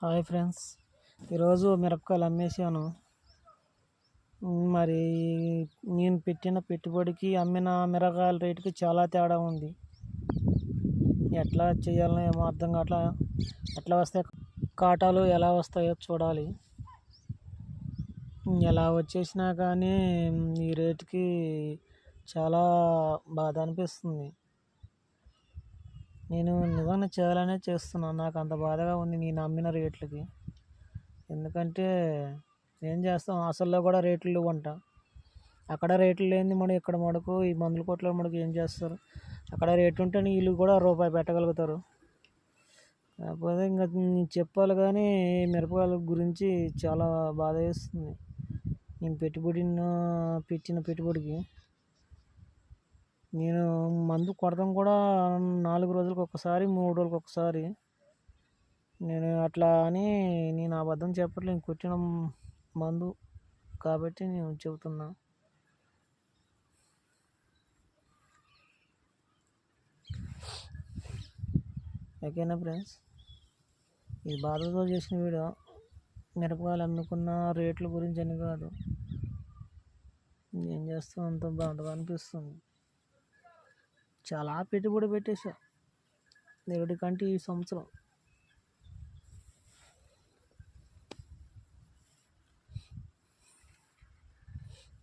Hi friends, ఈరోజు మిరపకాయలు అమ్మేసాను. మరి నేను పెట్టిన పెట్టుబడికి అమ్మిన మిరపకాయల రేటుకి చాలా తేడా ఉంది. ఎట్లా చేయాలో ఏమో అర్థం కావట్లా. ఎట్లా వస్తాయి కాటాలు, ఎలా వస్తాయో చూడాలి. ఎలా వచ్చేసినా కానీ ఈ రేటుకి చాలా బాధ అనిపిస్తుంది. నేను నిజంగా చేయాలనే చేస్తున్నాను. నాకు అంత బాధగా ఉంది నేను అమ్మిన రేట్లకి. ఎందుకంటే ఏం చేస్తాం, అసల్లో కూడా రేట్లు లేవంట. అక్కడ రేట్లు లేనిది మనం ఇక్కడ మటుకు ఈ మందుల కొట్లో మటుకు ఏం చేస్తారు? అక్కడ రేటు ఉంటేనే వీళ్ళు కూడా రూపాయి పెట్టగలుగుతారు. కాకపోతే ఇంకా చెప్పాలి కానీ మిరపకాయల గురించి చాలా బాధ వేస్తుంది. నేను పెట్టిన పెట్టుబడికి నేను మందు కొడతాం కూడా 4 రోజులకు ఒకసారి, 3 రోజులకు ఒకసారి. నేను అట్లా అని నేను అబద్ధం చెప్పట్లేదు. కొట్టిన మందు కాబట్టి నేను చెబుతున్నా. ఓకేనా ఫ్రెండ్స్, ఇది బాధతో చేసిన వీడియో. మిరపకాయలు అమ్ముకున్న రేట్ల గురించి అని కాదు. ఏం చేస్తాం, అంత బాధగా అనిపిస్తుంది. చాలా పెట్టుబడి పెట్టేశా దేవుడి కంటే ఈ సంవత్సరం.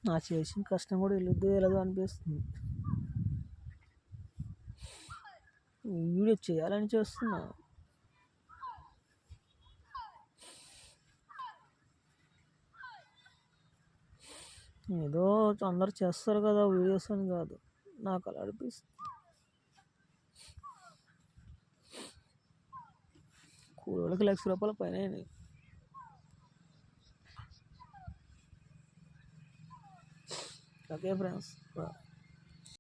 నా చేసిన కష్టం కూడా వెళ్ళదు అనిపిస్తుంది. ఈ వీడియో చేయాలని చేస్తున్నా. ఏదో అందరు చేస్తారు కదా వీడియోస్ అని కాదు, నాకు అలా అనిపిస్తుంది. కూలోళ్ళకి ₹1,00,000 పైన అయినాయి. Okay friends.